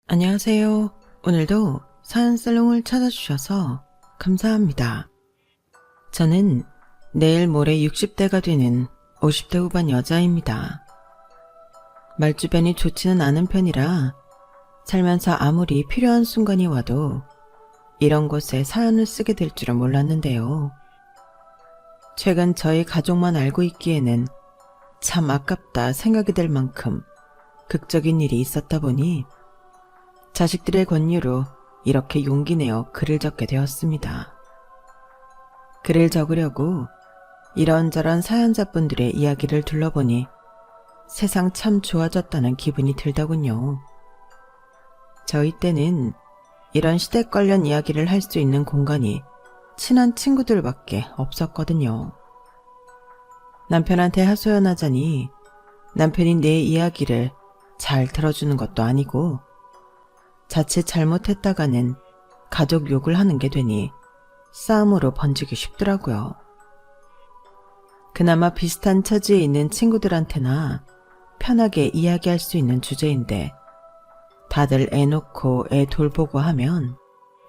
안녕하세요. 오늘도 사연살롱을 찾아주셔서 감사합니다. 저는 내일 모레 60대가 되는 50대 후반 여자입니다. 말주변이 좋지는 않은 편이라 살면서 아무리 필요한 순간이 와도 이런 곳에 사연을 쓰게 될 줄은 몰랐는데요. 최근 저희 가족만 알고 있기에는 참 아깝다 생각이 들 만큼 극적인 일이 있었다 보니 자식들의 권유로 이렇게 용기 내어 글을 적게 되었습니다. 글을 적으려고 이런저런 사연자분들의 이야기를 둘러보니 세상 참 좋아졌다는 기분이 들더군요. 저희 때는 이런 시댁 관련 이야기를 할 수 있는 공간이 친한 친구들밖에 없었거든요. 남편한테 하소연하자니 남편이 내 이야기를 잘 들어주는 것도 아니고 자칫 잘못했다가는 가족 욕을 하는 게 되니 싸움으로 번지기 쉽더라고요. 그나마 비슷한 처지에 있는 친구들한테나 편하게 이야기할 수 있는 주제인데 다들 애 놓고 애 돌보고 하면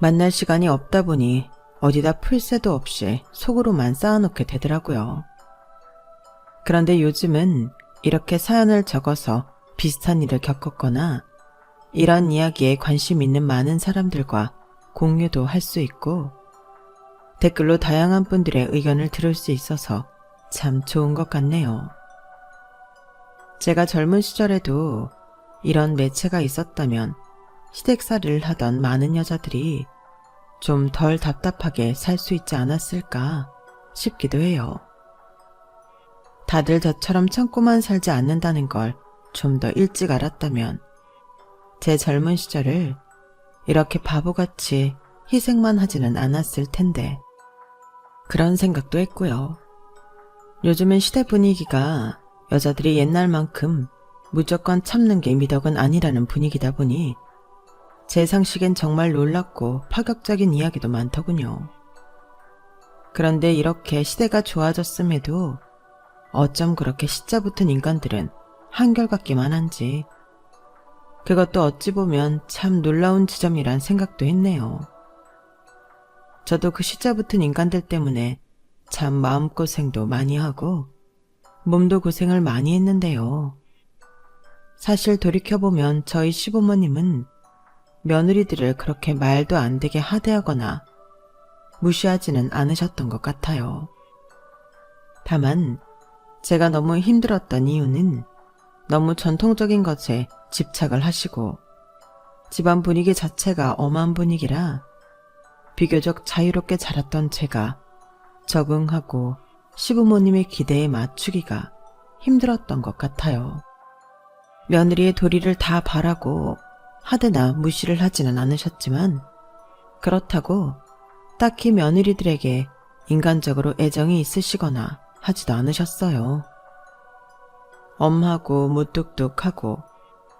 만날 시간이 없다 보니 어디다 풀 새도 없이 속으로만 쌓아놓게 되더라고요. 그런데 요즘은 이렇게 사연을 적어서 비슷한 일을 겪었거나 이런 이야기에 관심 있는 많은 사람들과 공유도 할 수 있고 댓글로 다양한 분들의 의견을 들을 수 있어서 참 좋은 것 같네요. 제가 젊은 시절에도 이런 매체가 있었다면 시댁살이를 하던 많은 여자들이 좀 덜 답답하게 살 수 있지 않았을까 싶기도 해요. 다들 저처럼 참고만 살지 않는다는 걸 좀 더 일찍 알았다면 제 젊은 시절을 이렇게 바보같이 희생만 하지는 않았을 텐데 그런 생각도 했고요. 요즘은 시대 분위기가 여자들이 옛날만큼 무조건 참는 게 미덕은 아니라는 분위기다 보니 제 상식엔 정말 놀랍고 파격적인 이야기도 많더군요. 그런데 이렇게 시대가 좋아졌음에도 어쩜 그렇게 시자 붙은 인간들은 한결같기만 한지 그것도 어찌 보면 참 놀라운 지점이란 생각도 했네요. 저도 그 시자 붙은 인간들 때문에 참 마음고생도 많이 하고 몸도 고생을 많이 했는데요. 사실 돌이켜보면 저희 시부모님은 며느리들을 그렇게 말도 안 되게 하대하거나 무시하지는 않으셨던 것 같아요. 다만 제가 너무 힘들었던 이유는 너무 전통적인 것에 집착을 하시고 집안 분위기 자체가 엄한 분위기라 비교적 자유롭게 자랐던 제가 적응하고 시부모님의 기대에 맞추기가 힘들었던 것 같아요. 며느리의 도리를 다 바라고 하드나 무시를 하지는 않으셨지만 그렇다고 딱히 며느리들에게 인간적으로 애정이 있으시거나 하지도 않으셨어요. 엄하고 무뚝뚝하고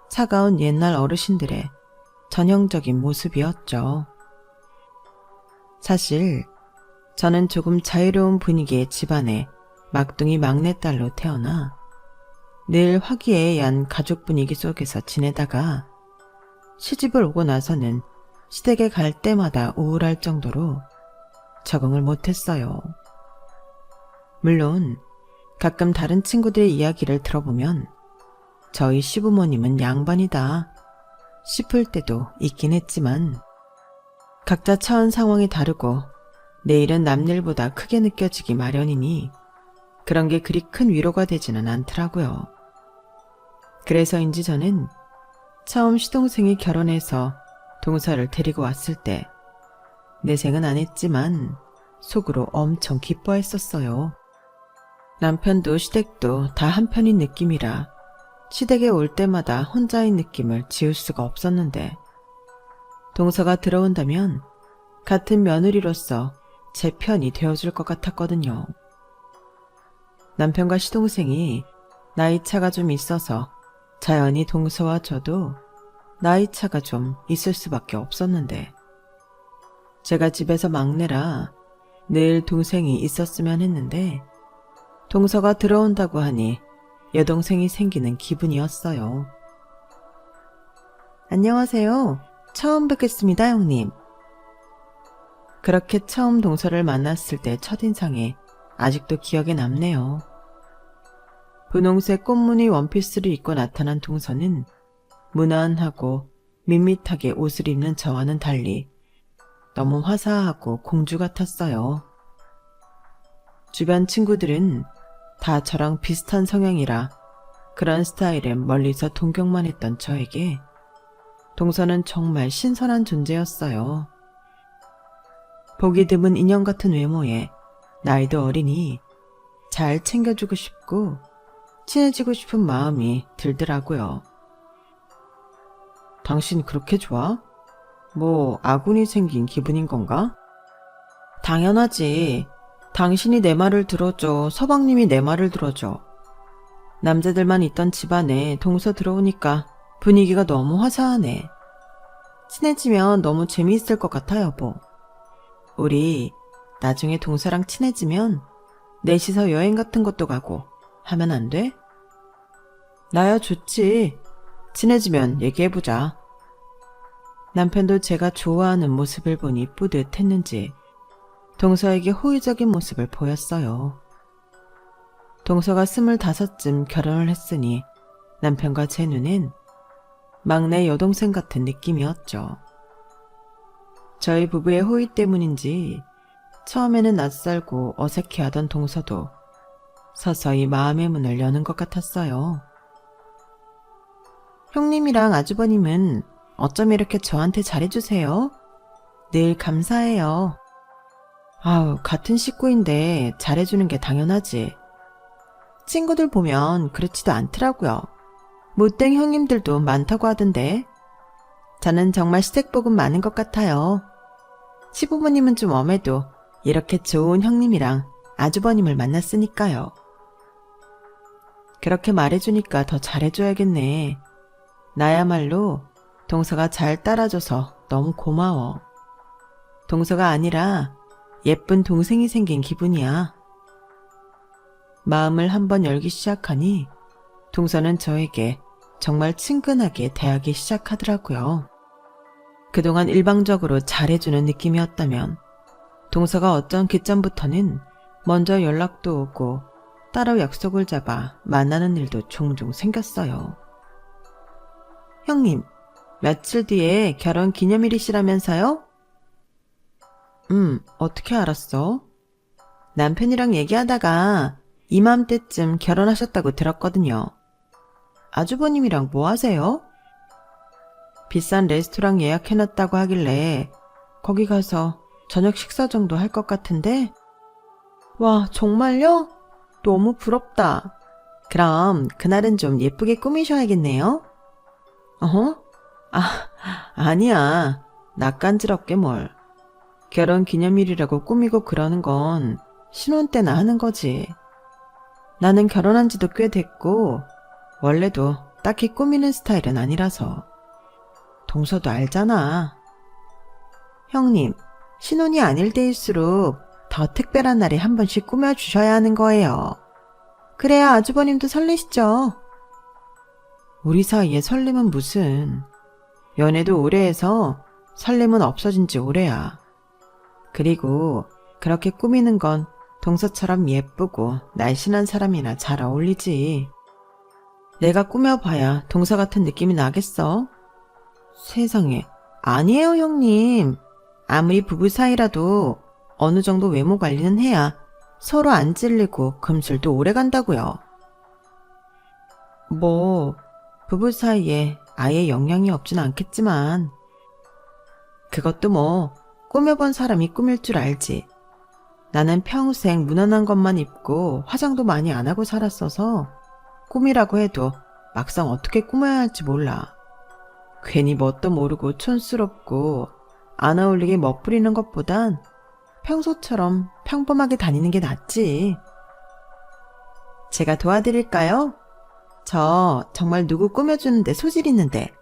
차가운 옛날 어르신들의 전형적인 모습이었죠. 사실 저는 조금 자유로운 분위기의 집안에 막둥이 막내딸로 태어나 늘 화기애애한 가족 분위기 속에서 지내다가 시집을 오고 나서는 시댁에 갈 때마다 우울할 정도로 적응을 못했어요. 물론 가끔 다른 친구들의 이야기를 들어보면 저희 시부모님은 양반이다 싶을 때도 있긴 했지만 각자 처한 상황이 다르고 내일은 남일보다 크게 느껴지기 마련이니 그런 게 그리 큰 위로가 되지는 않더라고요. 그래서인지 저는 처음 시동생이 결혼해서 동서를 데리고 왔을 때 내생은 안 했지만 속으로 엄청 기뻐했었어요. 남편도 시댁도 다 한편인 느낌이라 시댁에 올 때마다 혼자인 느낌을 지울 수가 없었는데 동서가 들어온다면 같은 며느리로서 제 편이 되어줄 것 같았거든요. 남편과 시동생이 나이차가 좀 있어서 자연히 동서와 저도 나이차가 좀 있을 수밖에 없었는데 제가 집에서 막내라 늘 동생이 있었으면 했는데 동서가 들어온다고 하니 여동생이 생기는 기분이었어요. 안녕하세요. 처음 뵙겠습니다, 형님. 그렇게 처음 동서를 만났을 때 첫인상이 아직도 기억에 남네요. 분홍색 꽃무늬 원피스를 입고 나타난 동서는 무난하고 밋밋하게 옷을 입는 저와는 달리 너무 화사하고 공주 같았어요. 주변 친구들은 다 저랑 비슷한 성향이라 그런 스타일은 멀리서 동경만 했던 저에게 동서는 정말 신선한 존재였어요. 보기 드문 인형 같은 외모에 나이도 어리니 잘 챙겨주고 싶고 친해지고 싶은 마음이 들더라고요. 당신 그렇게 좋아? 뭐 아군이 생긴 기분인 건가? 당연하지. 당신이 내 말을 들어줘. 서방님이 내 말을 들어줘. 남자들만 있던 집안에 동서 들어오니까 분위기가 너무 화사하네. 친해지면 너무 재미있을 것 같아, 여보. 우리 나중에 동서랑 친해지면 넷이서 여행 같은 것도 가고 하면 안 돼? 나야 좋지. 친해지면 얘기해보자. 남편도 제가 좋아하는 모습을 보니 뿌듯했는지 동서에게 호의적인 모습을 보였어요. 동서가 25쯤 결혼을 했으니 남편과 제 눈엔 막내 여동생 같은 느낌이었죠. 저희 부부의 호의 때문인지 처음에는 낯설고 어색해하던 동서도 서서히 마음의 문을 여는 것 같았어요. 형님이랑 아주버님은 어쩜 이렇게 저한테 잘해주세요? 늘 감사해요. 아우, 같은 식구인데 잘해주는 게 당연하지. 친구들 보면 그렇지도 않더라고요. 못된 형님들도 많다고 하던데. 저는 정말 시댁복은 많은 것 같아요. 시부모님은 좀 엄해도 이렇게 좋은 형님이랑 아주버님을 만났으니까요. 그렇게 말해주니까 더 잘해줘야겠네. 나야말로 동서가 잘 따라줘서 너무 고마워. 동서가 아니라 예쁜 동생이 생긴 기분이야. 마음을 한번 열기 시작하니 동서는 저에게 정말 친근하게 대하기 시작하더라고요. 그동안 일방적으로 잘해주는 느낌이었다면 동서가 어쩐 기점부터는 먼저 연락도 오고 따로 약속을 잡아 만나는 일도 종종 생겼어요. 형님, 며칠 뒤에 결혼 기념일이시라면서요? 어떻게 알았어? 남편이랑 얘기하다가 이맘때쯤 결혼하셨다고 들었거든요. 아주버님이랑 뭐 하세요? 비싼 레스토랑 예약해놨다고 하길래 거기 가서 저녁 식사 정도 할 것 같은데? 와, 정말요? 너무 부럽다. 그럼 그날은 좀 예쁘게 꾸미셔야겠네요? 어허? 아니야. 낯간지럽게 뭘. 결혼 기념일이라고 꾸미고 그러는 건 신혼 때나 하는 거지. 나는 결혼한 지도 꽤 됐고 원래도 딱히 꾸미는 스타일은 아니라서. 동서도 알잖아. 형님, 신혼이 아닐 때일수록 더 특별한 날에 한 번씩 꾸며주셔야 하는 거예요. 그래야 아주버님도 설레시죠. 우리 사이에 설렘은 무슨. 연애도 오래 해서 설렘은 없어진 지 오래야. 그리고 그렇게 꾸미는 건 동서처럼 예쁘고 날씬한 사람이나 잘 어울리지. 내가 꾸며봐야 동서 같은 느낌이 나겠어? 세상에, 아니에요 형님. 아무리 부부 사이라도 어느 정도 외모 관리는 해야 서로 안 찔리고 금슬도 오래 간다고요. 뭐 부부 사이에 아예 영향이 없진 않겠지만 그것도 뭐 꾸며본 사람이 꾸밀 줄 알지. 나는 평생 무난한 것만 입고 화장도 많이 안 하고 살았어서 꿈이라고 해도 막상 어떻게 꾸며야 할지 몰라. 괜히 뭣도 모르고 촌스럽고 안 어울리게 멋부리는 것보단 평소처럼 평범하게 다니는 게 낫지. 제가 도와드릴까요? 저 정말 누구 꾸며주는데 소질 있는데.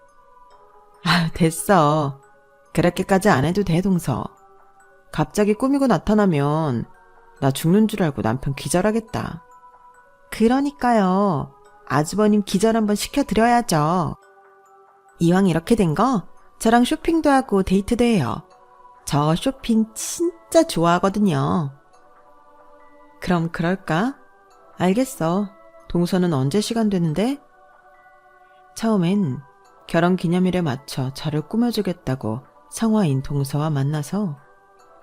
아유, 됐어. 그렇게까지 안 해도 돼, 동서. 갑자기 꾸미고 나타나면 나 죽는 줄 알고 남편 기절하겠다. 그러니까요. 아주버님 기절 한번 시켜드려야죠. 이왕 이렇게 된 거 저랑 쇼핑도 하고 데이트도 해요. 저 쇼핑 진짜 좋아하거든요. 그럼 그럴까? 알겠어. 동서는 언제 시간 되는데? 처음엔 결혼기념일에 맞춰 저를 꾸며주겠다고 성화인 동서와 만나서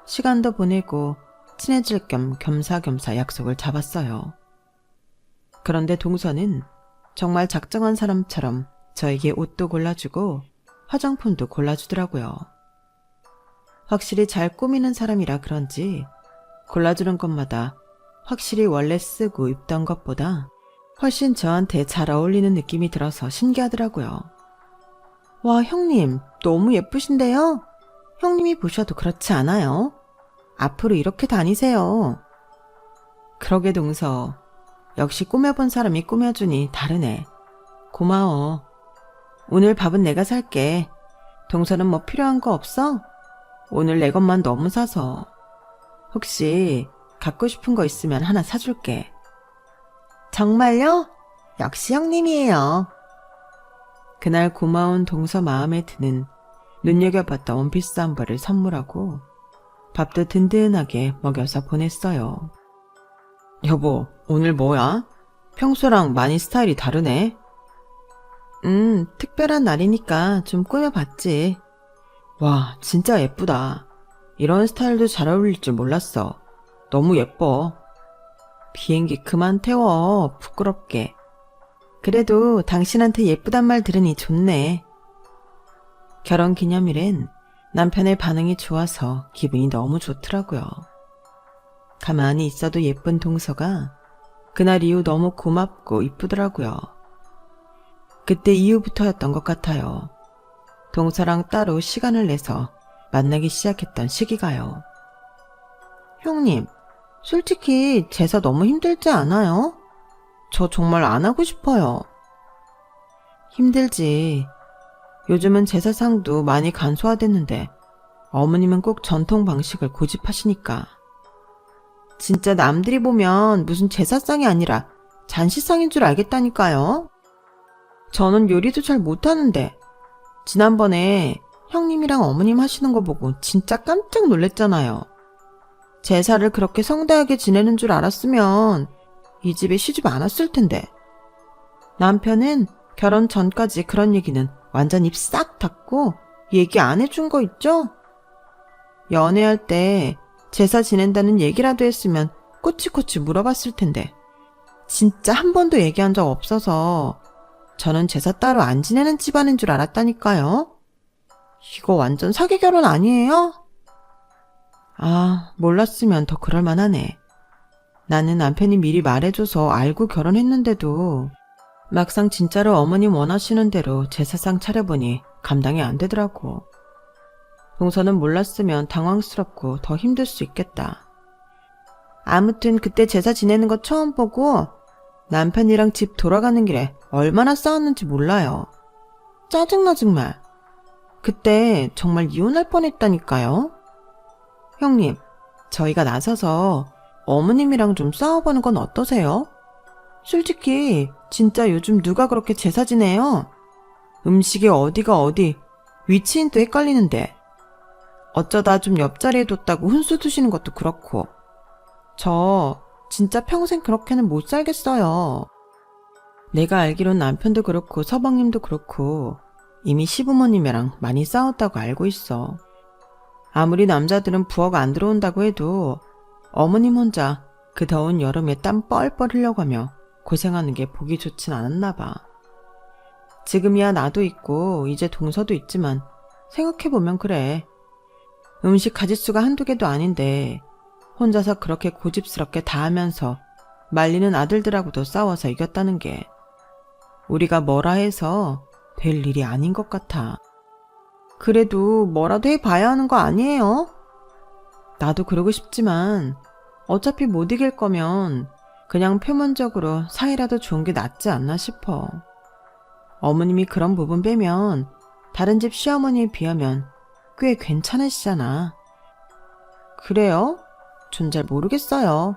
시간도 보내고 친해질 겸 겸사겸사 약속을 잡았어요. 그런데 동서는 정말 작정한 사람처럼 저에게 옷도 골라주고 화장품도 골라주더라고요. 확실히 잘 꾸미는 사람이라 그런지 골라주는 것마다 확실히 원래 쓰고 입던 것보다 훨씬 저한테 잘 어울리는 느낌이 들어서 신기하더라고요. 와, 형님 너무 예쁘신데요? 형님이 보셔도 그렇지 않아요? 앞으로 이렇게 다니세요. 그러게 동서, 역시 꾸며본 사람이 꾸며주니 다르네. 고마워. 오늘 밥은 내가 살게. 동서는 뭐 필요한 거 없어? 오늘 내 것만 너무 사서. 혹시 갖고 싶은 거 있으면 하나 사줄게. 정말요? 역시 형님이에요. 그날 고마운 동서 마음에 드는 눈여겨봤던 원피스 한 벌을 선물하고 밥도 든든하게 먹여서 보냈어요. 여보, 오늘 뭐야? 평소랑 많이 스타일이 다르네. 특별한 날이니까 좀 꾸며봤지. 와, 진짜 예쁘다. 이런 스타일도 잘 어울릴 줄 몰랐어. 너무 예뻐. 비행기 그만 태워, 부끄럽게. 그래도 당신한테 예쁘단 말 들으니 좋네. 결혼기념일엔 남편의 반응이 좋아서 기분이 너무 좋더라고요. 가만히 있어도 예쁜 동서가 그날 이후 너무 고맙고 이쁘더라고요. 그때 이후부터였던 것 같아요. 동서랑 따로 시간을 내서 만나기 시작했던 시기가요. 형님, 솔직히 제사 너무 힘들지 않아요? 저 정말 안 하고 싶어요. 힘들지. 요즘은 제사상도 많이 간소화됐는데 어머님은 꼭 전통 방식을 고집하시니까. 진짜 남들이 보면 무슨 제사상이 아니라 잔치상인 줄 알겠다니까요. 저는 요리도 잘 못하는데 지난번에 형님이랑 어머님 하시는 거 보고 진짜 깜짝 놀랐잖아요. 제사를 그렇게 성대하게 지내는 줄 알았으면 이 집에 시집 안 왔을 텐데. 남편은 결혼 전까지 그런 얘기는 완전 입 싹 닫고 얘기 안 해준 거 있죠? 연애할 때 제사 지낸다는 얘기라도 했으면 꼬치꼬치 물어봤을 텐데 진짜 한 번도 얘기한 적 없어서 저는 제사 따로 안 지내는 집안인 줄 알았다니까요. 이거 완전 사기 결혼 아니에요? 아, 몰랐으면 더 그럴만하네. 나는 남편이 미리 말해줘서 알고 결혼했는데도 막상 진짜로 어머님 원하시는 대로 제사상 차려보니 감당이 안 되더라고. 동서는 몰랐으면 당황스럽고 더 힘들 수 있겠다. 아무튼 그때 제사 지내는 거 처음 보고 남편이랑 집 돌아가는 길에 얼마나 싸웠는지 몰라요. 짜증나 정말. 그때 정말 이혼할 뻔했다니까요. 형님, 저희가 나서서 어머님이랑 좀 싸워보는 건 어떠세요? 솔직히 진짜 요즘 누가 그렇게 제사 지내요? 음식이 어디가 어디, 위치인도 헷갈리는데 어쩌다 좀 옆자리에 뒀다고 훈수 두시는 것도 그렇고 저 진짜 평생 그렇게는 못 살겠어요. 내가 알기론 남편도 그렇고 서방님도 그렇고 이미 시부모님이랑 많이 싸웠다고 알고 있어. 아무리 남자들은 부엌 안 들어온다고 해도 어머님 혼자 그 더운 여름에 땀 뻘뻘 흘려가며 고생하는 게 보기 좋진 않았나 봐. 지금이야 나도 있고 이제 동서도 있지만 생각해보면 그래. 음식 가짓수가 한두 개도 아닌데 혼자서 그렇게 고집스럽게 다 하면서 말리는 아들들하고도 싸워서 이겼다는 게 우리가 뭐라 해서 될 일이 아닌 것 같아. 그래도 뭐라도 해봐야 하는 거 아니에요? 나도 그러고 싶지만 어차피 못 이길 거면 그냥 표면적으로 사이라도 좋은 게 낫지 않나 싶어. 어머님이 그런 부분 빼면 다른 집 시어머니에 비하면 꽤 괜찮으시잖아. 그래요? 전 잘 모르겠어요.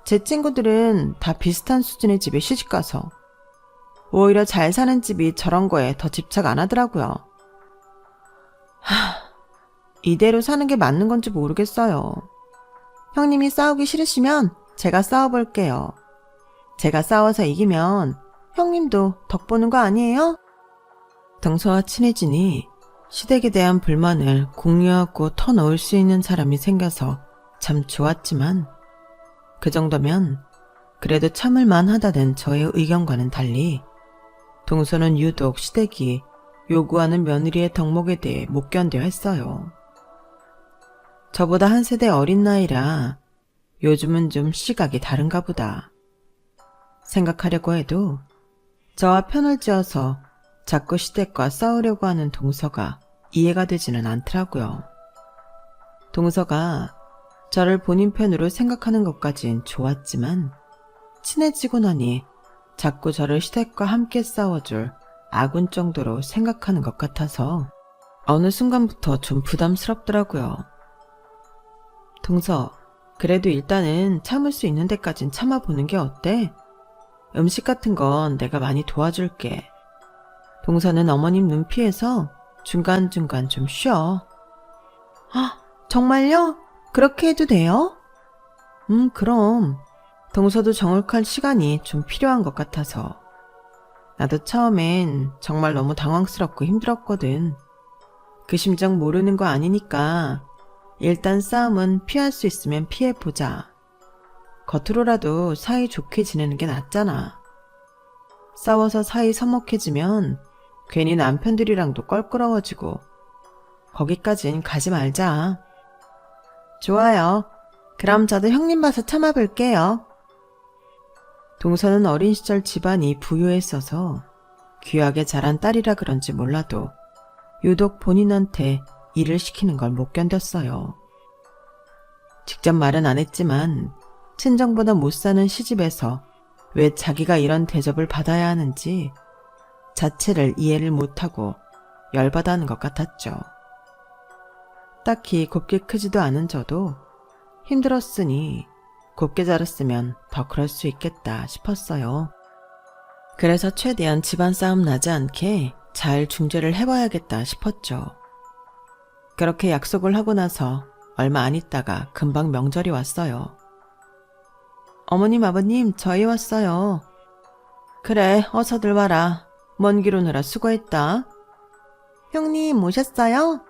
제 친구들은 다 비슷한 수준의 집에 시집가서. 오히려 잘 사는 집이 저런 거에 더 집착 안 하더라고요. 이대로 사는 게 맞는 건지 모르겠어요. 형님이 싸우기 싫으시면 제가 싸워볼게요. 제가 싸워서 이기면 형님도 덕 보는 거 아니에요? 동서와 친해지니 시댁에 대한 불만을 공유하고 터놓을 수 있는 사람이 생겨서 참 좋았지만 그 정도면 그래도 참을만 하다는 저의 의견과는 달리 동서는 유독 시댁이 요구하는 며느리의 덕목에 대해 못 견뎌 했어요. 저보다 한 세대 어린 나이라 요즘은 좀 시각이 다른가 보다 생각하려고 해도 저와 편을 지어서 자꾸 시댁과 싸우려고 하는 동서가 이해가 되지는 않더라고요. 동서가 저를 본인 편으로 생각하는 것까진 좋았지만 친해지고 나니 자꾸 저를 시댁과 함께 싸워줄 아군 정도로 생각하는 것 같아서 어느 순간부터 좀 부담스럽더라고요. 동서, 그래도 일단은 참을 수 있는 데까진 참아보는 게 어때? 음식 같은 건 내가 많이 도와줄게. 동서는 어머님 눈 피해서 중간중간 좀 쉬어. 정말요? 그렇게 해도 돼요? 그럼. 동서도 정을할 시간이 좀 필요한 것 같아서. 나도 처음엔 정말 너무 당황스럽고 힘들었거든. 그 심정 모르는 거 아니니까 일단 싸움은 피할 수 있으면 피해보자. 겉으로라도 사이 좋게 지내는 게 낫잖아. 싸워서 사이 서먹해지면 괜히 남편들이랑도 껄끄러워지고 거기까진 가지 말자. 좋아요. 그럼 저도 형님 봐서 참아볼게요. 동서는 어린 시절 집안이 부유했어서 귀하게 자란 딸이라 그런지 몰라도 유독 본인한테 일을 시키는 걸 못 견뎠어요. 직접 말은 안 했지만 친정보다 못 사는 시집에서 왜 자기가 이런 대접을 받아야 하는지 자체를 이해를 못하고 열받아 하는 것 같았죠. 딱히 곱게 크지도 않은 저도 힘들었으니 곱게 자랐으면 더 그럴 수 있겠다 싶었어요. 그래서 최대한 집안 싸움 나지 않게 잘 중재를 해봐야겠다 싶었죠. 그렇게 약속을 하고 나서 얼마 안 있다가 금방 명절이 왔어요. 어머님, 아버님, 저희 왔어요. 그래, 어서들 와라. 먼 길 오느라 수고했다. 형님 오셨어요?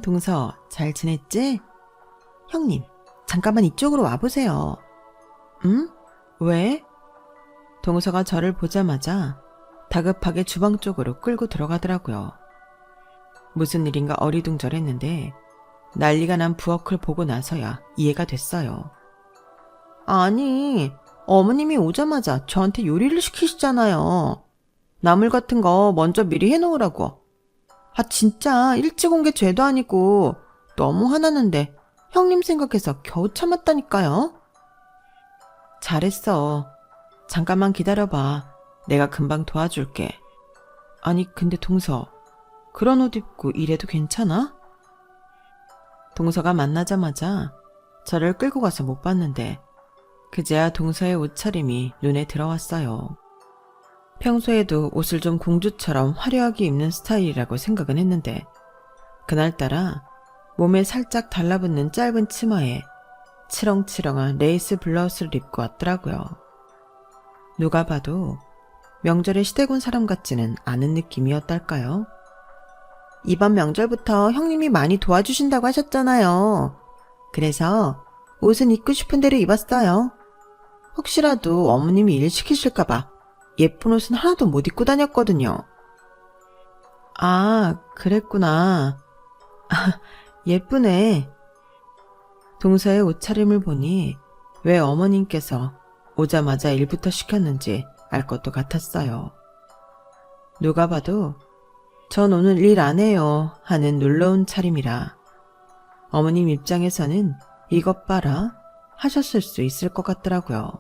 동서 잘 지냈지? 형님, 잠깐만 이쪽으로 와보세요. 왜? 동서가 저를 보자마자 다급하게 주방 쪽으로 끌고 들어가더라고요. 무슨 일인가 어리둥절했는데 난리가 난 부엌을 보고 나서야 이해가 됐어요. 아니, 어머님이 오자마자 저한테 요리를 시키시잖아요. 나물 같은 거 먼저 미리 해놓으라고. 진짜 일찍 온 게 죄도 아니고 너무 화나는데 형님 생각해서 겨우 참았다니까요. 잘했어. 잠깐만 기다려봐. 내가 금방 도와줄게. 아니 근데 동서, 그런 옷 입고 이래도 괜찮아? 동서가 만나자마자 저를 끌고 가서 못 봤는데 그제야 동서의 옷차림이 눈에 들어왔어요. 평소에도 옷을 좀 공주처럼 화려하게 입는 스타일이라고 생각은 했는데 그날따라 몸에 살짝 달라붙는 짧은 치마에 치렁치렁한 레이스 블라우스를 입고 왔더라고요. 누가 봐도 명절에 시댁 온 사람 같지는 않은 느낌이었달까요? 이번 명절부터 형님이 많이 도와주신다고 하셨잖아요. 그래서 옷은 입고 싶은 대로 입었어요. 혹시라도 어머님이 일 시키실까봐 예쁜 옷은 하나도 못 입고 다녔거든요. 아, 그랬구나. 예쁘네. 동서의 옷차림을 보니 왜 어머님께서 오자마자 일부터 시켰는지 알 것도 같았어요. 누가 봐도 전 오늘 일 안 해요 하는 놀러온 차림이라 어머님 입장에서는 이것 봐라 하셨을 수 있을 것 같더라고요.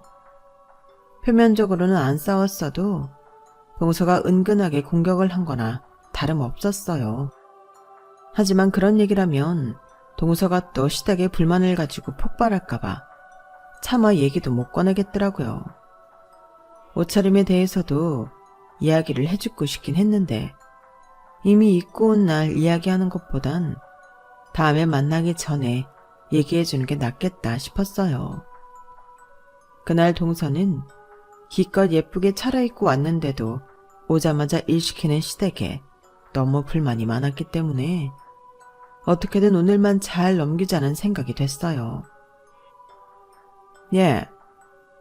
표면적으로는 안 싸웠어도 동서가 은근하게 공격을 한 거나 다름없었어요. 하지만 그런 얘기라면 동서가 또 시댁에 불만을 가지고 폭발할까봐 차마 얘기도 못 꺼내겠더라고요. 옷차림에 대해서도 이야기를 해주고 싶긴 했는데 이미 잊고 온 날 이야기하는 것보단 다음에 만나기 전에 얘기해주는 게 낫겠다 싶었어요. 그날 동서는 기껏 예쁘게 차려입고 왔는데도 오자마자 일 시키는 시댁에 너무 불만이 많았기 때문에 어떻게든 오늘만 잘 넘기자는 생각이 됐어요. 예,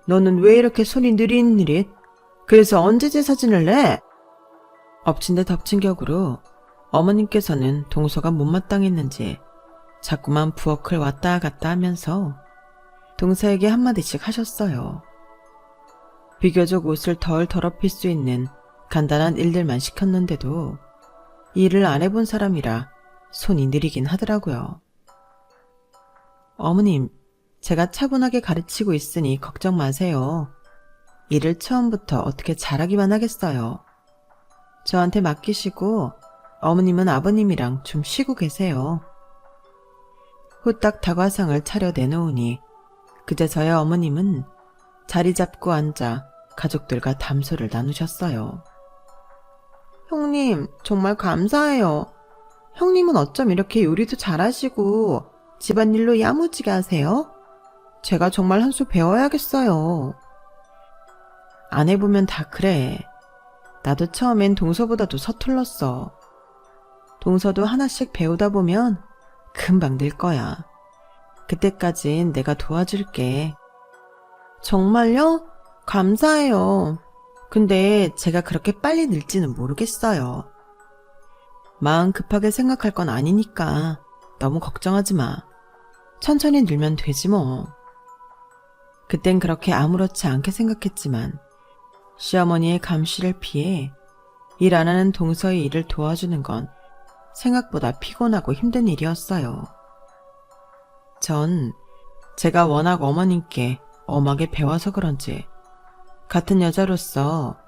너는 왜 이렇게 손이 느릿느릿? 그래서 언제 제 사진을 내? 엎친 데 덮친 격으로 어머님께서는 동서가 못마땅했는지 자꾸만 부엌을 왔다 갔다 하면서 동서에게 한마디씩 하셨어요. 비교적 옷을 덜 더럽힐 수 있는 간단한 일들만 시켰는데도 일을 안 해본 사람이라 손이 느리긴 하더라고요. 어머님, 제가 차분하게 가르치고 있으니 걱정 마세요. 일을 처음부터 어떻게 잘하기만 하겠어요. 저한테 맡기시고 어머님은 아버님이랑 좀 쉬고 계세요. 후딱 다과상을 차려 내놓으니 그제서야 어머님은 자리 잡고 앉아 가족들과 담소를 나누셨어요. 형님, 정말 감사해요. 형님은 어쩜 이렇게 요리도 잘하시고 집안일로 야무지게 하세요? 제가 정말 한 수 배워야겠어요. 안 해보면 다 그래. 나도 처음엔 동서보다도 서툴렀어. 동서도 하나씩 배우다 보면 금방 늘 거야. 그때까진 내가 도와줄게. 정말요? 감사해요. 근데 제가 그렇게 빨리 늘지는 모르겠어요. 마음 급하게 생각할 건 아니니까 너무 걱정하지 마. 천천히 늘면 되지 뭐. 그땐 그렇게 아무렇지 않게 생각했지만 시어머니의 감시를 피해 일 안 하는 동서의 일을 도와주는 건 생각보다 피곤하고 힘든 일이었어요. 전 제가 워낙 어머님께 엄하게 배워서 그런지 같은 여자로서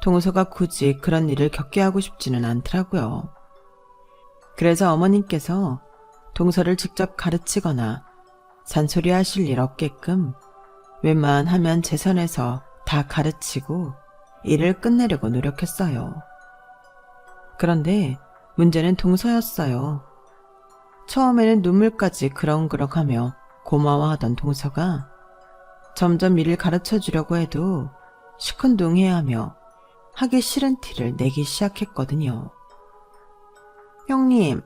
동서가 굳이 그런 일을 겪게 하고 싶지는 않더라고요. 그래서 어머님께서 동서를 직접 가르치거나 잔소리 하실 일 없게끔 웬만하면 제 선에서 다 가르치고 일을 끝내려고 노력했어요. 그런데 문제는 동서였어요. 처음에는 눈물까지 그렁그렁하며 고마워하던 동서가 점점 일을 가르쳐 주려고 해도 시큰둥해하며 하기 싫은 티를 내기 시작했거든요. 형님,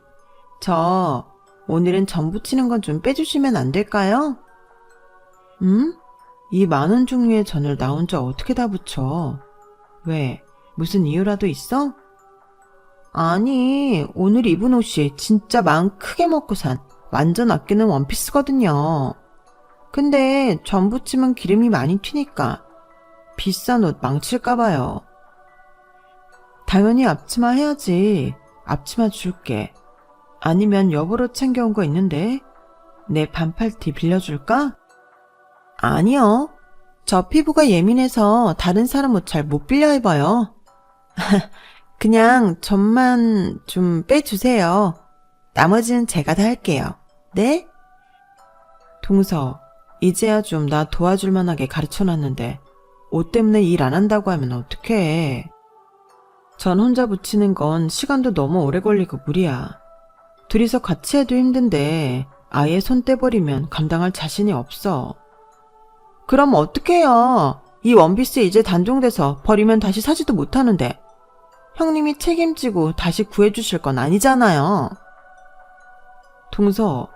저 오늘은 전 부치는 건 좀 빼주시면 안 될까요? 이 많은 종류의 전을 나 혼자 어떻게 다 부쳐? 왜? 무슨 이유라도 있어? 아니, 오늘 입은 옷이 진짜 마음 크게 먹고 산 완전 아끼는 원피스거든요. 근데 전 부치면 기름이 많이 튀니까 비싼 옷 망칠까봐요. 당연히 앞치마 해야지. 앞치마 줄게. 아니면 여보로 챙겨온 거 있는데 내 반팔티 빌려줄까? 아니요. 저 피부가 예민해서 다른 사람 옷 잘 못 빌려 입어요. 그냥 전만 좀 빼주세요. 나머지는 제가 다 할게요. 네? 동서, 이제야 좀 나 도와줄 만하게 가르쳐놨는데 옷 때문에 일 안 한다고 하면 어떡해. 전 혼자 붙이는 건 시간도 너무 오래 걸리고 무리야. 둘이서 같이 해도 힘든데 아예 손 떼버리면 감당할 자신이 없어. 그럼 어떡해요. 이 원피스 이제 단종돼서 버리면 다시 사지도 못하는데 형님이 책임지고 다시 구해주실 건 아니잖아요. 동서,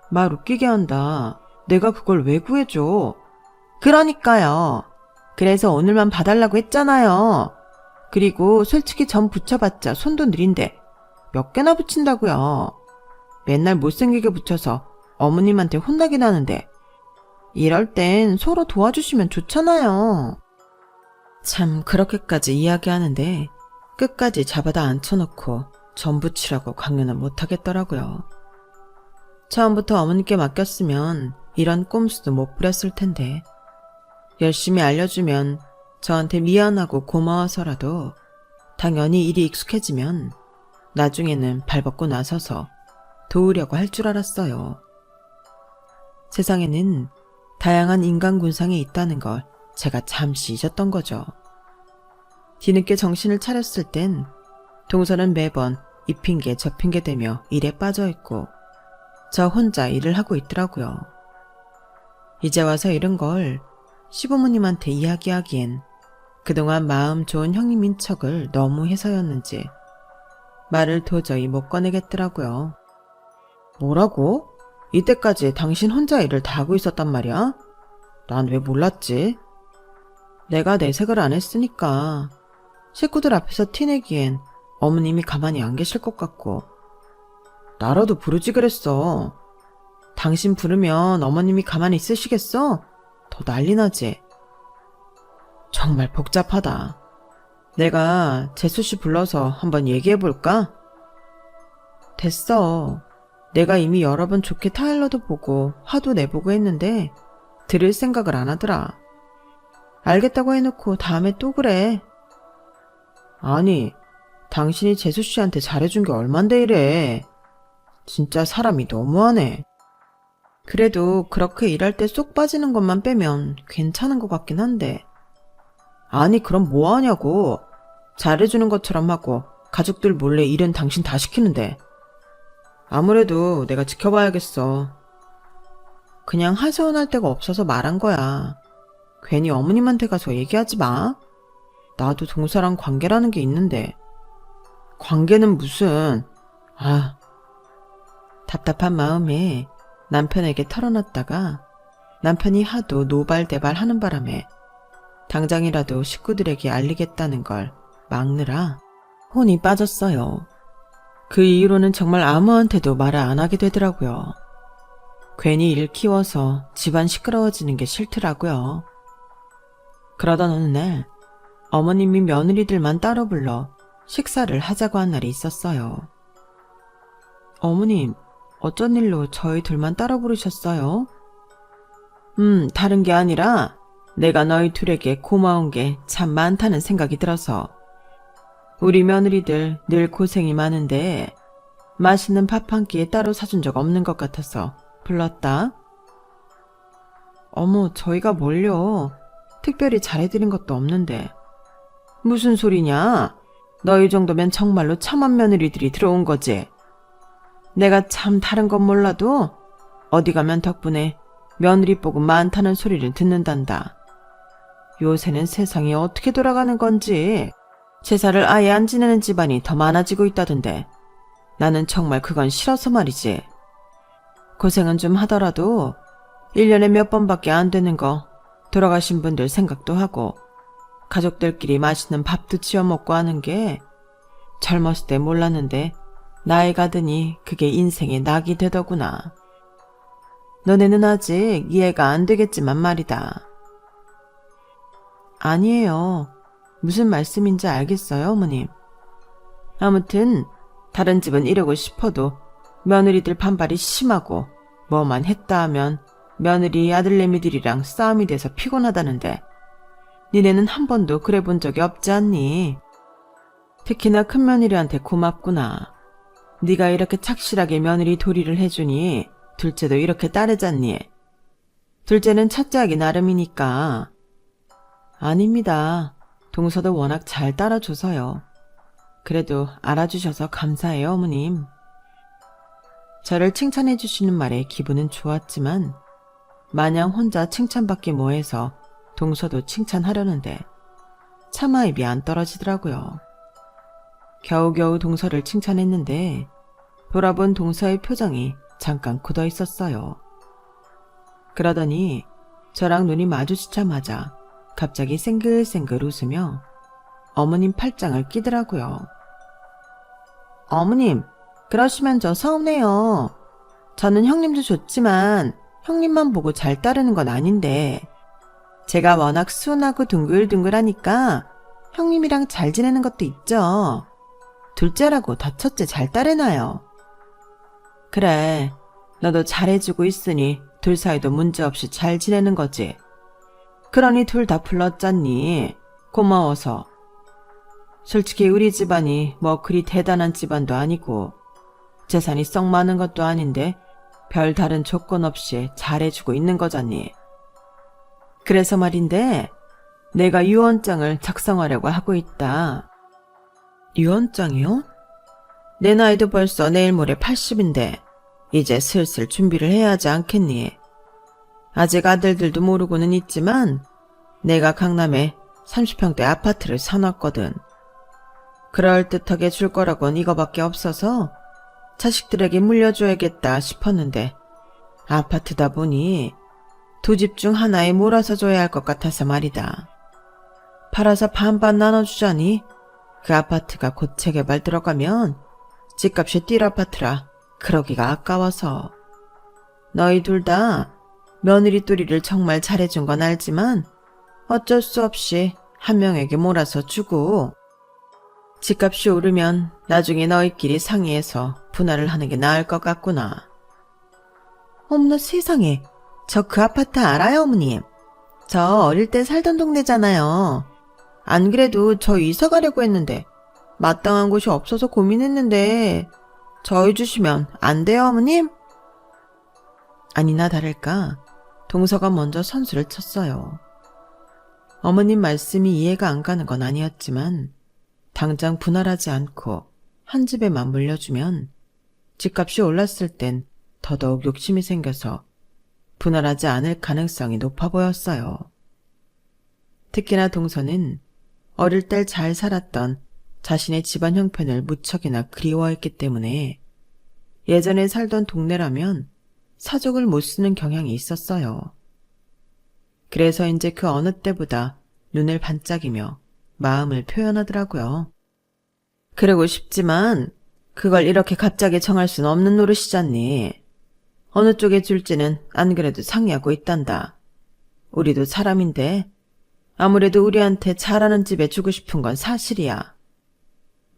말 웃기게 한다. 내가 그걸 왜 구해줘? 그러니까요. 그래서 오늘만 봐달라고 했잖아요. 그리고 솔직히 전 붙여봤자 손도 느린데 몇 개나 붙인다고요. 맨날 못생기게 붙여서 어머님한테 혼나긴 하는데 이럴 땐 서로 도와주시면 좋잖아요. 참 그렇게까지 이야기하는데 끝까지 잡아다 앉혀놓고 전 붙이라고 강요는 못하겠더라고요. 처음부터 어머니께 맡겼으면 이런 꼼수도 못 부렸을 텐데 열심히 알려주면 저한테 미안하고 고마워서라도 당연히 일이 익숙해지면 나중에는 발벗고 나서서 도우려고 할 줄 알았어요. 세상에는 다양한 인간 군상이 있다는 걸 제가 잠시 잊었던 거죠. 뒤늦게 정신을 차렸을 땐 동서는 매번 이 핑계 저 핑계 대며 일에 빠져있고 저 혼자 일을 하고 있더라고요. 이제 와서 이런 걸 시부모님한테 이야기하기엔 그동안 마음 좋은 형님인 척을 너무 해서였는지 말을 도저히 못 꺼내겠더라고요. 뭐라고? 이때까지 당신 혼자 일을 다 하고 있었단 말이야? 난 왜 몰랐지? 내가 내색을 안 했으니까 식구들 앞에서 티내기엔 어머님이 가만히 안 계실 것 같고. 나라도 부르지 그랬어. 당신 부르면 어머님이 가만히 있으시겠어? 더 난리 나지. 정말 복잡하다. 내가 재수씨 불러서 한번 얘기해볼까? 됐어. 내가 이미 여러 번 좋게 타일러도 보고 화도 내보고 했는데 들을 생각을 안 하더라. 알겠다고 해놓고 다음에 또 그래. 아니, 당신이 재수씨한테 잘해준 게 얼만데 이래. 진짜 사람이 너무하네. 그래도 그렇게 일할 때 쏙 빠지는 것만 빼면 괜찮은 것 같긴 한데. 아니, 그럼 뭐 하냐고. 잘해주는 것처럼 하고 가족들 몰래 일은 당신 다 시키는데. 아무래도 내가 지켜봐야겠어. 그냥 하소연할 데가 없어서 말한 거야. 괜히 어머님한테 가서 얘기하지 마. 나도 동서랑 관계라는 게 있는데. 관계는 무슨. 답답한 마음에 남편에게 털어놨다가 남편이 하도 노발대발 하는 바람에 당장이라도 식구들에게 알리겠다는 걸 막느라 혼이 빠졌어요. 그 이후로는 정말 아무한테도 말을 안 하게 되더라고요. 괜히 일 키워서 집안 시끄러워지는 게 싫더라고요. 그러던 어느 날 어머님이 며느리들만 따로 불러 식사를 하자고 한 날이 있었어요. 어머님, 어쩐 일로 저희 둘만 따로 부르셨어요? 다른 게 아니라 내가 너희 둘에게 고마운 게 참 많다는 생각이 들어서. 우리 며느리들 늘 고생이 많은데 맛있는 밥 한 끼에 따로 사준 적 없는 것 같아서 불렀다. 어머, 저희가 뭘요? 특별히 잘해드린 것도 없는데. 무슨 소리냐? 너희 정도면 정말로 참한 며느리들이 들어온 거지. 내가 참 다른 건 몰라도 어디 가면 덕분에 며느리 복은 많다는 소리를 듣는단다. 요새는 세상이 어떻게 돌아가는 건지 제사를 아예 안 지내는 집안이 더 많아지고 있다던데 나는 정말 그건 싫어서 말이지. 고생은 좀 하더라도 1년에 몇 번밖에 안 되는 거 돌아가신 분들 생각도 하고 가족들끼리 맛있는 밥도 지어 먹고 하는 게 젊었을 때 몰랐는데 나이가 드니 그게 인생의 낙이 되더구나. 너네는 아직 이해가 안 되겠지만 말이다. 아니에요. 무슨 말씀인지 알겠어요, 어머님. 아무튼 다른 집은 이러고 싶어도 며느리들 반발이 심하고 뭐만 했다 하면 며느리 아들내미들이랑 싸움이 돼서 피곤하다는데 니네는 한 번도 그래 본 적이 없지 않니? 특히나 큰며느리한테 고맙구나. 네가 이렇게 착실하게 며느리 도리를 해주니 둘째도 이렇게 따르잖니. 둘째는 첫째 하기 나름이니까. 아닙니다. 동서도 워낙 잘 따라줘서요. 그래도 알아주셔서 감사해요, 어머님. 저를 칭찬해 주시는 말에 기분은 좋았지만 마냥 혼자 칭찬받기 뭐해서 동서도 칭찬하려는데 차마 입이 안 떨어지더라고요. 겨우겨우 동서를 칭찬했는데 돌아본 동서의 표정이 잠깐 굳어 있었어요. 그러더니 저랑 눈이 마주치자마자 갑자기 생글생글 웃으며 어머님 팔짱을 끼더라고요. 어머님, 그러시면 저 서운해요. 저는 형님도 좋지만 형님만 보고 잘 따르는 건 아닌데 제가 워낙 순하고 둥글둥글하니까 형님이랑 잘 지내는 것도 있죠. 둘째라고 더 첫째 잘 따르나요? 그래, 너도 잘해주고 있으니 둘 사이도 문제없이 잘 지내는 거지. 그러니 둘 다 불렀잖니. 고마워서. 솔직히 우리 집안이 뭐 그리 대단한 집안도 아니고 재산이 썩 많은 것도 아닌데 별 다른 조건 없이 잘해주고 있는 거잖니. 그래서 말인데 내가 유언장을 작성하려고 하고 있다. 유언장이요? 내 나이도 벌써 내일 모레 80인데 이제 슬슬 준비를 해야 하지 않겠니? 아직 아들들도 모르고는 있지만 내가 강남에 30평대 아파트를 사놨거든. 그럴듯하게 줄 거라곤 이거밖에 없어서 자식들에게 물려줘야겠다 싶었는데 아파트다 보니 두 집 중 하나에 몰아서 줘야 할 것 같아서 말이다. 팔아서 반반 나눠주자니 그 아파트가 곧 재개발 들어가면 집값이 뛸 아파트라 그러기가 아까워서. 너희 둘 다 며느리 뚜리를 정말 잘해준 건 알지만 어쩔 수 없이 한 명에게 몰아서 주고 집값이 오르면 나중에 너희끼리 상의해서 분할을 하는 게 나을 것 같구나. 어머나 세상에, 저 그 아파트 알아요 어머님. 저 어릴 때 살던 동네잖아요. 안 그래도 저 이사 가려고 했는데 마땅한 곳이 없어서 고민했는데 저희 주시면 안 돼요 어머님? 아니나 다를까 동서가 먼저 선수를 쳤어요. 어머님 말씀이 이해가 안 가는 건 아니었지만 당장 분할하지 않고 한 집에만 물려주면 집값이 올랐을 땐 더더욱 욕심이 생겨서 분할하지 않을 가능성이 높아 보였어요. 특히나 동서는 어릴 때 잘 살았던 자신의 집안 형편을 무척이나 그리워했기 때문에 예전에 살던 동네라면 사족을 못 쓰는 경향이 있었어요. 그래서 이제 그 어느 때보다 눈을 반짝이며 마음을 표현하더라고요. 그러고 싶지만 그걸 이렇게 갑자기 정할 수는 없는 노릇이잖니. 어느 쪽에 줄지는 안 그래도 상의하고 있단다. 우리도 사람인데 아무래도 우리한테 잘하는 집에 주고 싶은 건 사실이야.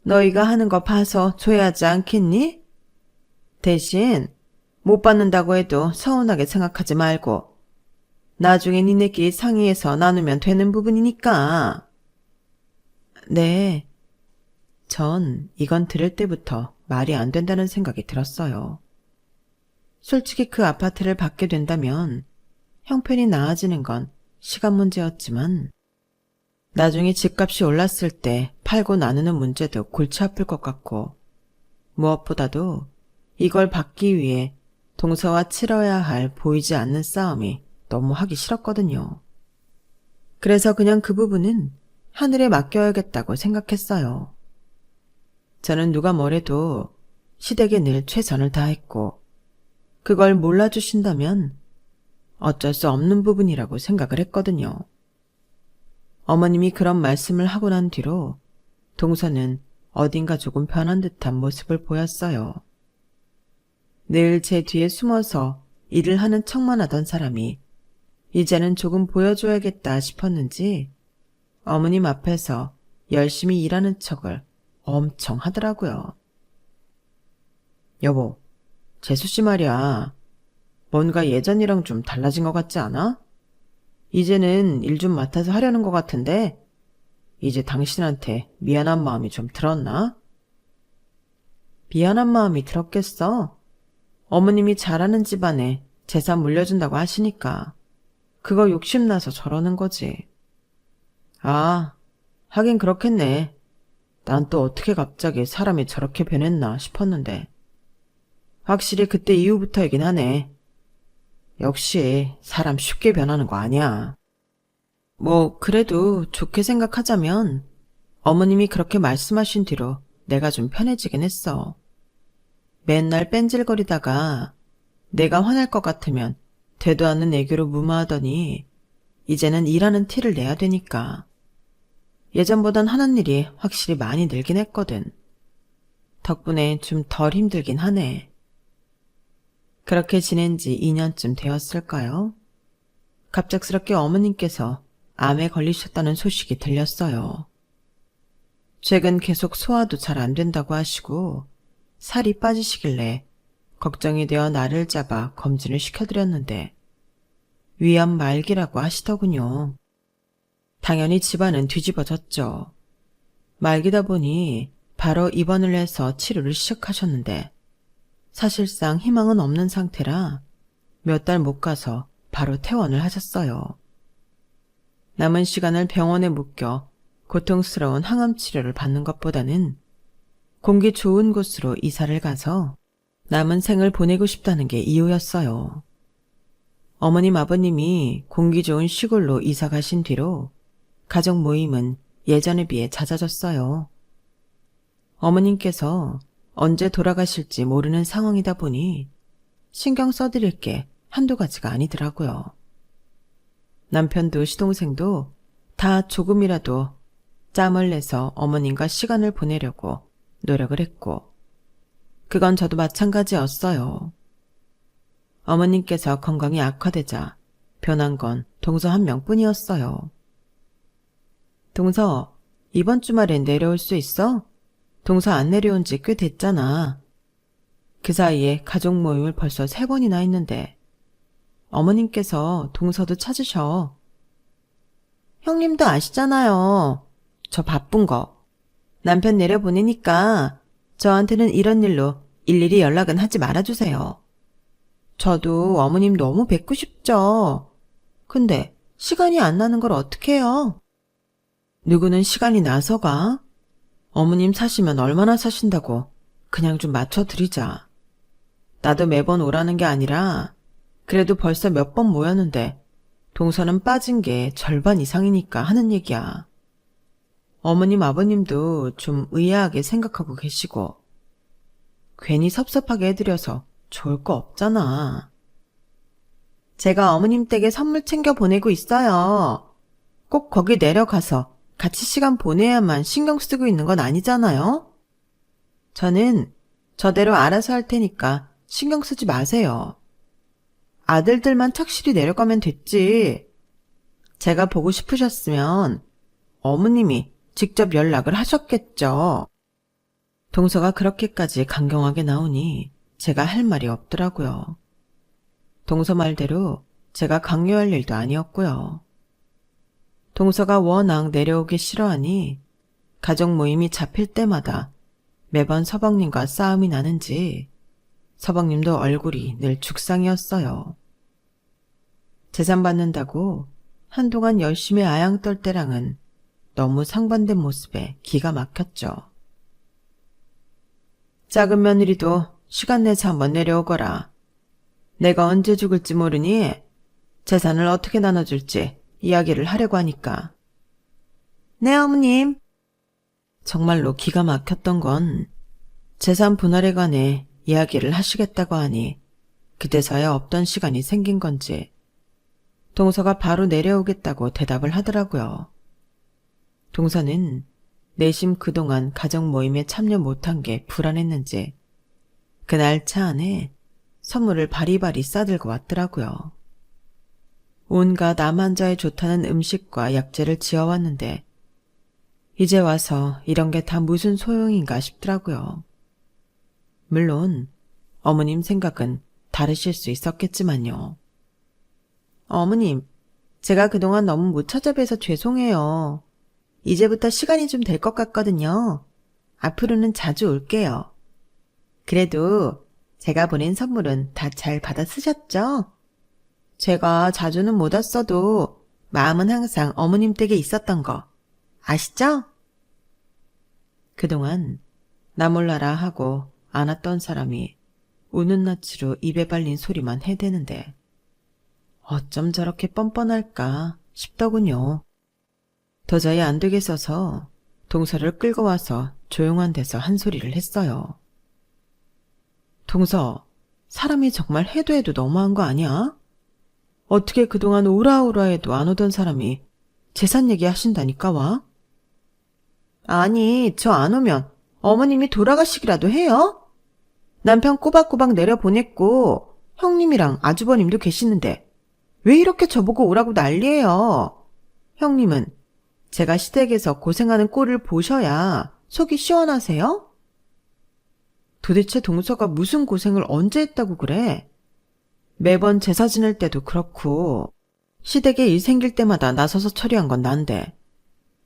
너희가 하는 거 봐서 줘야 하지 않겠니? 대신 못 받는다고 해도 서운하게 생각하지 말고 나중에 니네끼리 상의해서 나누면 되는 부분이니까. 네. 전 이건 들을 때부터 말이 안 된다는 생각이 들었어요. 솔직히 그 아파트를 받게 된다면 형편이 나아지는 건 시간 문제였지만 나중에 집값이 올랐을 때 팔고 나누는 문제도 골치 아플 것 같고 무엇보다도 이걸 받기 위해 동서와 치러야 할 보이지 않는 싸움이 너무 하기 싫었거든요. 그래서 그냥 그 부분은 하늘에 맡겨야겠다고 생각했어요. 저는 누가 뭐래도 시댁에 늘 최선을 다했고 그걸 몰라주신다면 어쩔 수 없는 부분이라고 생각을 했거든요. 어머님이 그런 말씀을 하고 난 뒤로 동서는 어딘가 조금 변한 듯한 모습을 보였어요. 늘 제 뒤에 숨어서 일을 하는 척만 하던 사람이 이제는 조금 보여줘야겠다 싶었는지 어머님 앞에서 열심히 일하는 척을 엄청 하더라고요. 여보, 재수씨 말이야. 뭔가 예전이랑 좀 달라진 것 같지 않아? 이제는 일 좀 맡아서 하려는 것 같은데 이제 당신한테 미안한 마음이 좀 들었나? 미안한 마음이 들었겠어? 어머님이 잘하는 집안에 재산 물려준다고 하시니까 그거 욕심나서 저러는 거지. 아, 하긴 그렇겠네. 난 또 어떻게 갑자기 사람이 저렇게 변했나 싶었는데 확실히 그때 이후부터이긴 하네. 역시 사람 쉽게 변하는 거 아니야. 뭐 그래도 좋게 생각하자면 어머님이 그렇게 말씀하신 뒤로 내가 좀 편해지긴 했어. 맨날 뺀질거리다가 내가 화날 것 같으면 되도 않는 애교로 무마하더니 이제는 일하는 티를 내야 되니까. 예전보단 하는 일이 확실히 많이 늘긴 했거든. 덕분에 좀 덜 힘들긴 하네. 그렇게 지낸 지 2년쯤 되었을까요? 갑작스럽게 어머님께서 암에 걸리셨다는 소식이 들렸어요. 최근 계속 소화도 잘 안 된다고 하시고 살이 빠지시길래 걱정이 되어 나를 잡아 검진을 시켜드렸는데 위암 말기라고 하시더군요. 당연히 집안은 뒤집어졌죠. 말기다 보니 바로 입원을 해서 치료를 시작하셨는데 사실상 희망은 없는 상태라 몇 달 못 가서 바로 퇴원을 하셨어요. 남은 시간을 병원에 묵혀 고통스러운 항암 치료를 받는 것보다는 공기 좋은 곳으로 이사를 가서 남은 생을 보내고 싶다는 게 이유였어요. 어머님 아버님이 공기 좋은 시골로 이사 가신 뒤로 가족 모임은 예전에 비해 잦아졌어요. 어머님께서 언제 돌아가실지 모르는 상황이다 보니 신경 써드릴 게 한두 가지가 아니더라고요. 남편도 시동생도 다 조금이라도 짬을 내서 어머님과 시간을 보내려고 노력을 했고, 그건 저도 마찬가지였어요. 어머님께서 건강이 악화되자 변한 건 동서 한 명뿐이었어요. 동서, 이번 주말엔 내려올 수 있어? 동서 안 내려온 지 꽤 됐잖아. 그 사이에 가족 모임을 벌써 3번이나 했는데 어머님께서 동서도 찾으셔. 형님도 아시잖아요. 저 바쁜 거. 남편 내려보내니까 저한테는 이런 일로 일일이 연락은 하지 말아주세요. 저도 어머님 너무 뵙고 싶죠. 근데 시간이 안 나는 걸 어떡해요? 누구는 시간이 나서 가? 어머님 사시면 얼마나 사신다고 그냥 좀 맞춰드리자. 나도 매번 오라는 게 아니라 그래도 벌써 몇 번 모였는데 동서는 빠진 게 절반 이상이니까 하는 얘기야. 어머님 아버님도 좀 의아하게 생각하고 계시고, 괜히 섭섭하게 해드려서 좋을 거 없잖아. 제가 어머님 댁에 선물 챙겨 보내고 있어요. 꼭 거기 내려가서 같이 시간 보내야만 신경 쓰고 있는 건 아니잖아요. 저는 저대로 알아서 할 테니까 신경 쓰지 마세요. 아들들만 착실히 내려가면 됐지. 제가 보고 싶으셨으면 어머님이 직접 연락을 하셨겠죠. 동서가 그렇게까지 강경하게 나오니 제가 할 말이 없더라고요. 동서 말대로 제가 강요할 일도 아니었고요. 동서가 워낙 내려오기 싫어하니 가족 모임이 잡힐 때마다 매번 서방님과 싸움이 나는지 서방님도 얼굴이 늘 죽상이었어요. 재산 받는다고 한동안 열심히 아양 떨 때랑은 너무 상반된 모습에 기가 막혔죠. 작은 며느리도 시간 내서 한번 내려오거라. 내가 언제 죽을지 모르니 재산을 어떻게 나눠줄지 이야기를 하려고 하니까. 네, 어머님. 정말로 기가 막혔던 건 재산 분할에 관해 이야기를 하시겠다고 하니 그때서야 없던 시간이 생긴 건지 동서가 바로 내려오겠다고 대답을 하더라고요. 동서는 내심 그동안 가족 모임에 참여 못한 게 불안했는지 그날 차 안에 선물을 바리바리 싸들고 왔더라고요. 온갖 암 환자에 좋다는 음식과 약재를 지어왔는데 이제 와서 이런 게 다 무슨 소용인가 싶더라고요. 물론 어머님 생각은 다르실 수 있었겠지만요. 어머님, 제가 그동안 너무 못 찾아뵈서 죄송해요. 이제부터 시간이 좀 될 것 같거든요. 앞으로는 자주 올게요. 그래도 제가 보낸 선물은 다 잘 받아 쓰셨죠? 제가 자주는 못 왔어도 마음은 항상 어머님 댁에 있었던 거 아시죠? 그동안 나 몰라라 하고 안았던 사람이 우는 낯으로 입에 발린 소리만 해대는데 어쩜 저렇게 뻔뻔할까 싶더군요. 도저히 안 되겠어서 동서를 끌고 와서 조용한 데서 한 소리를 했어요. 동서, 사람이 정말 해도 해도 너무한 거 아니야? 어떻게 그동안 오라오라 해도 안 오던 사람이 재산 얘기 하신다니까 와? 아니, 저 안 오면 어머님이 돌아가시기라도 해요? 남편 꼬박꼬박 내려보냈고 형님이랑 아주버님도 계시는데 왜 이렇게 저보고 오라고 난리예요? 형님은 제가 시댁에서 고생하는 꼴을 보셔야 속이 시원하세요? 도대체 동서가 무슨 고생을 언제 했다고 그래? 매번 제사 지낼 때도 그렇고 시댁에 일 생길 때마다 나서서 처리한 건 난데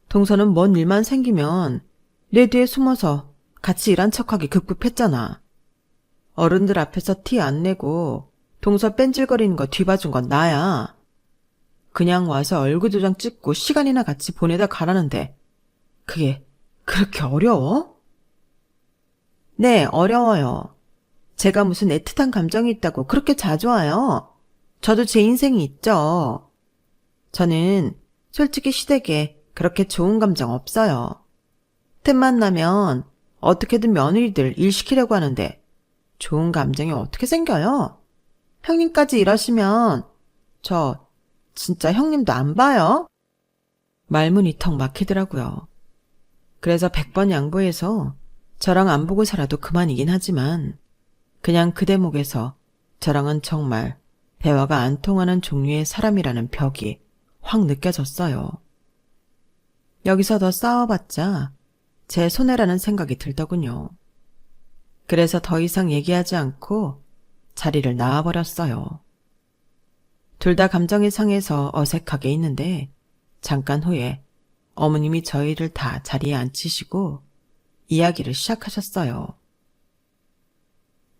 동서는 뭔 일만 생기면 내 뒤에 숨어서 같이 일한 척하기 급급했잖아. 어른들 앞에서 티 안 내고 동서 뺀질거리는 거 뒤봐준 건 나야. 그냥 와서 얼굴 도장 찍고 시간이나 같이 보내다 가라는데 그게 그렇게 어려워? 네, 어려워요. 제가 무슨 애틋한 감정이 있다고 그렇게 자주 와요. 저도 제 인생이 있죠. 저는 솔직히 시댁에 그렇게 좋은 감정 없어요. 틈만 나면 어떻게든 며느리들 일 시키려고 하는데 좋은 감정이 어떻게 생겨요? 형님까지 이러시면 저 진짜 형님도 안 봐요? 말문이 턱 막히더라고요. 그래서 100번 양보해서 저랑 안 보고 살아도 그만이긴 하지만 그냥 그 대목에서 저랑은 정말 대화가 안 통하는 종류의 사람이라는 벽이 확 느껴졌어요. 여기서 더 싸워봤자 제 손해라는 생각이 들더군요. 그래서 더 이상 얘기하지 않고 자리를 나와버렸어요. 둘 다 감정이 상해서 어색하게 있는데 잠깐 후에 어머님이 저희를 다 자리에 앉히시고 이야기를 시작하셨어요.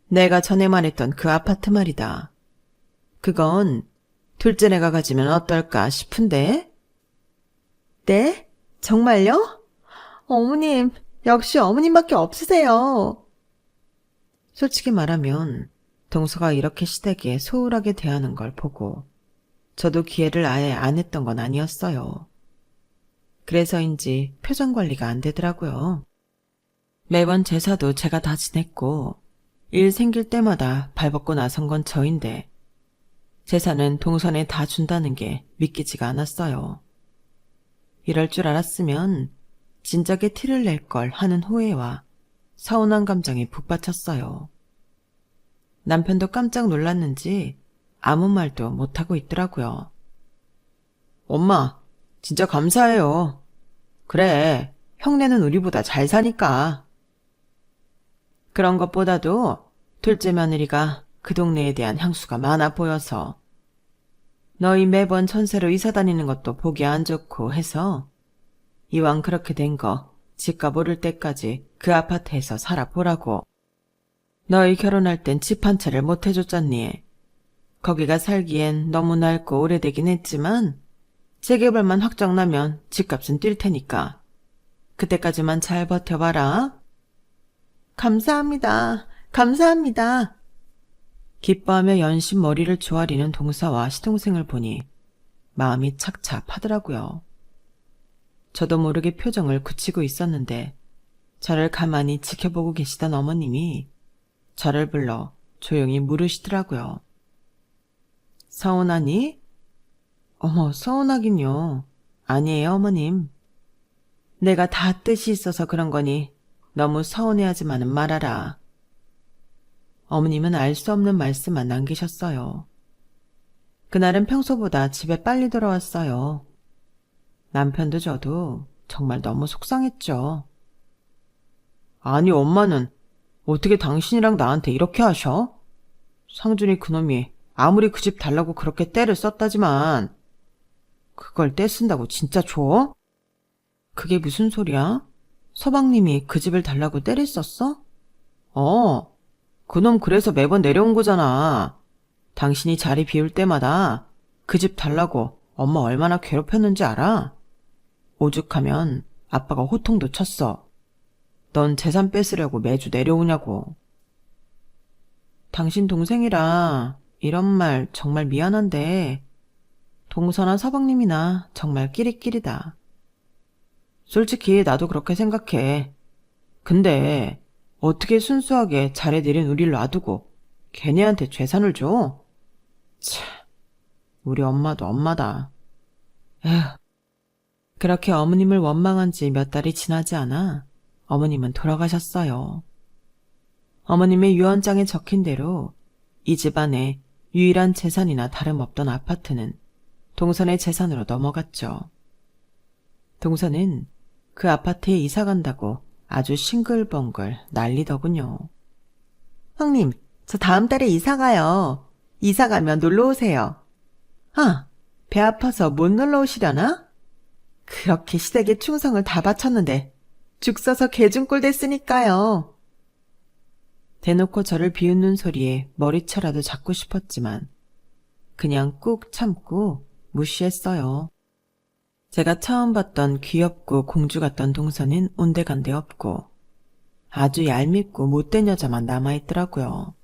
내가 전에 말했던 그 아파트 말이다. 그건 둘째네가 가지면 어떨까 싶은데? 네? 정말요? 어머님, 역시 어머님밖에 없으세요. 솔직히 말하면 동서가 이렇게 시댁에 소홀하게 대하는 걸 보고 저도 기회를 아예 안 했던 건 아니었어요. 그래서인지 표정 관리가 안 되더라고요. 매번 제사도 제가 다 지냈고 일 생길 때마다 발벗고 나선 건 저인데 제사는 동선에 다 준다는 게 믿기지가 않았어요. 이럴 줄 알았으면 진작에 티를 낼 걸 하는 후회와 서운한 감정이 북받쳤어요. 남편도 깜짝 놀랐는지 아무 말도 못하고 있더라고요. 엄마, 진짜 감사해요. 그래, 형네는 우리보다 잘 사니까. 그런 것보다도 둘째 며느리가 그 동네에 대한 향수가 많아 보여서 너희 매번 천세로 이사 다니는 것도 보기 안 좋고 해서 이왕 그렇게 된 거 집값 오를 때까지 그 아파트에서 살아보라고. 너희 결혼할 땐 집 한 채를 못 해줬잖니. 거기가 살기엔 너무 낡고 오래되긴 했지만 재개발만 확정나면 집값은 뛸 테니까 그때까지만 잘 버텨봐라. 감사합니다. 감사합니다. 기뻐하며 연신 머리를 조아리는 동서와 시동생을 보니 마음이 착잡하더라고요. 저도 모르게 표정을 굳히고 있었는데 저를 가만히 지켜보고 계시던 어머님이 저를 불러 조용히 물으시더라고요. 서운하니? 어머, 서운하긴요. 아니에요, 어머님. 내가 다 뜻이 있어서 그런 거니 너무 서운해하지만은 말아라. 어머님은 알 수 없는 말씀만 남기셨어요. 그날은 평소보다 집에 빨리 돌아왔어요. 남편도 저도 정말 너무 속상했죠. 아니, 엄마는 어떻게 당신이랑 나한테 이렇게 하셔? 상준이 그놈이 아무리 그 집 달라고 그렇게 떼를 썼다지만 그걸 떼쓴다고 진짜 줘? 그게 무슨 소리야? 서방님이 그 집을 달라고 떼를 썼어? 그놈 그래서 매번 내려온 거잖아. 당신이 자리 비울 때마다 그 집 달라고 엄마 얼마나 괴롭혔는지 알아? 오죽하면 아빠가 호통도 쳤어. 넌 재산 뺏으려고 매주 내려오냐고. 당신 동생이라 이런 말 정말 미안한데 동서나 서방님이나 정말 끼리끼리다. 솔직히 나도 그렇게 생각해. 근데 어떻게 순수하게 잘해드린 우리를 놔두고 걔네한테 재산을 줘? 참, 우리 엄마도 엄마다. 에휴. 그렇게 어머님을 원망한 지 몇 달이 지나지 않아 어머님은 돌아가셨어요. 어머님의 유언장에 적힌 대로 이 집안의 유일한 재산이나 다름없던 아파트는 동선의 재산으로 넘어갔죠. 동선은 그 아파트에 이사 간다고 아주 싱글벙글 난리더군요. 형님, 저 다음 달에 이사 가요. 이사 가면 놀러 오세요. 아, 배 아파서 못 놀러 오시려나? 그렇게 시댁에 충성을 다 바쳤는데 죽 써서 개중꼴 됐으니까요. 대놓고 저를 비웃는 소리에 머리채라도 잡고 싶었지만 그냥 꾹 참고 무시했어요. 제가 처음 봤던 귀엽고 공주 같던 동서는 온데간데 없고 아주 얄밉고 못된 여자만 남아있더라고요.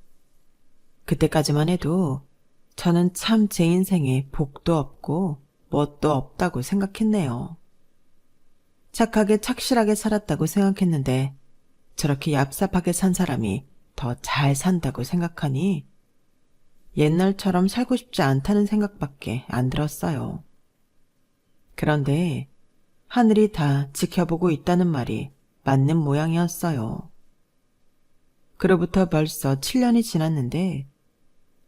그때까지만 해도 저는 참 제 인생에 복도 없고 뭣도 없다고 생각했네요. 착하게 착실하게 살았다고 생각했는데 저렇게 얍삽하게 산 사람이 더 잘 산다고 생각하니 옛날처럼 살고 싶지 않다는 생각밖에 안 들었어요. 그런데 하늘이 다 지켜보고 있다는 말이 맞는 모양이었어요. 그로부터 벌써 7년이 지났는데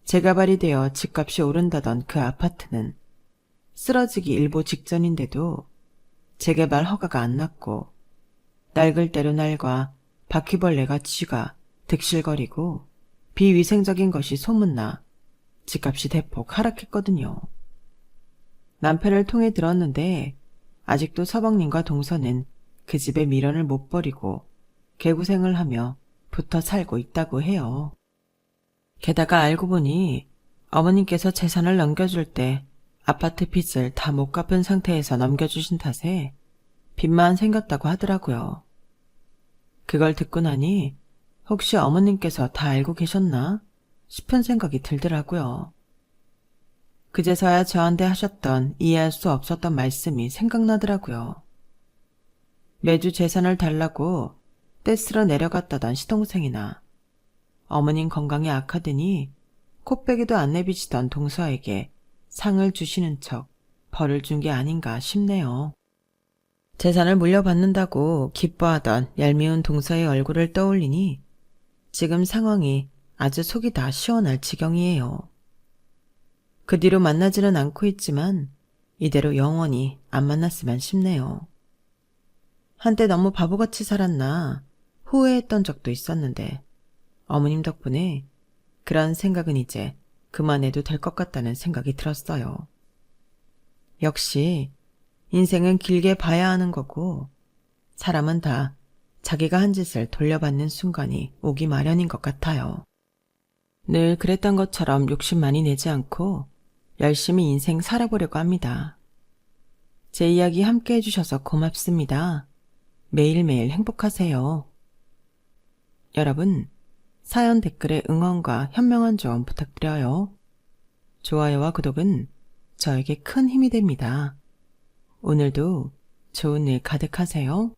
제가 발이되어 집값이 오른다던 그 아파트는 쓰러지기 일보 직전인데도 재개발 허가가 안 났고 낡을 대로 낡아 바퀴벌레가 쥐가 득실거리고 비위생적인 것이 소문나 집값이 대폭 하락했거든요. 남편을 통해 들었는데 아직도 서방님과 동서는 그 집에 미련을 못 버리고 개구생을 하며 붙어 살고 있다고 해요. 게다가 알고 보니 어머님께서 재산을 넘겨줄 때 아파트 빚을 다 못 갚은 상태에서 넘겨주신 탓에 빚만 생겼다고 하더라고요. 그걸 듣고 나니 혹시 어머님께서 다 알고 계셨나 싶은 생각이 들더라고요. 그제서야 저한테 하셨던 이해할 수 없었던 말씀이 생각나더라고요. 매주 재산을 달라고 떼쓰러 내려갔다던 시동생이나 어머님 건강이 악하더니 코빼기도 안 내비치던 동서에게 상을 주시는 척 벌을 준 게 아닌가 싶네요. 재산을 물려받는다고 기뻐하던 얄미운 동서의 얼굴을 떠올리니 지금 상황이 아주 속이 다 시원할 지경이에요. 그 뒤로 만나지는 않고 있지만 이대로 영원히 안 만났으면 싶네요. 한때 너무 바보같이 살았나 후회했던 적도 있었는데 어머님 덕분에 그런 생각은 이제 그만해도 될 것 같다는 생각이 들었어요. 역시 인생은 길게 봐야 하는 거고 사람은 다 자기가 한 짓을 돌려받는 순간이 오기 마련인 것 같아요. 늘 그랬던 것처럼 욕심 많이 내지 않고 열심히 인생 살아보려고 합니다. 제 이야기 함께 해주셔서 고맙습니다. 매일매일 행복하세요. 여러분, 사연 댓글에 응원과 현명한 조언 부탁드려요. 좋아요와 구독은 저에게 큰 힘이 됩니다. 오늘도 좋은 일 가득하세요.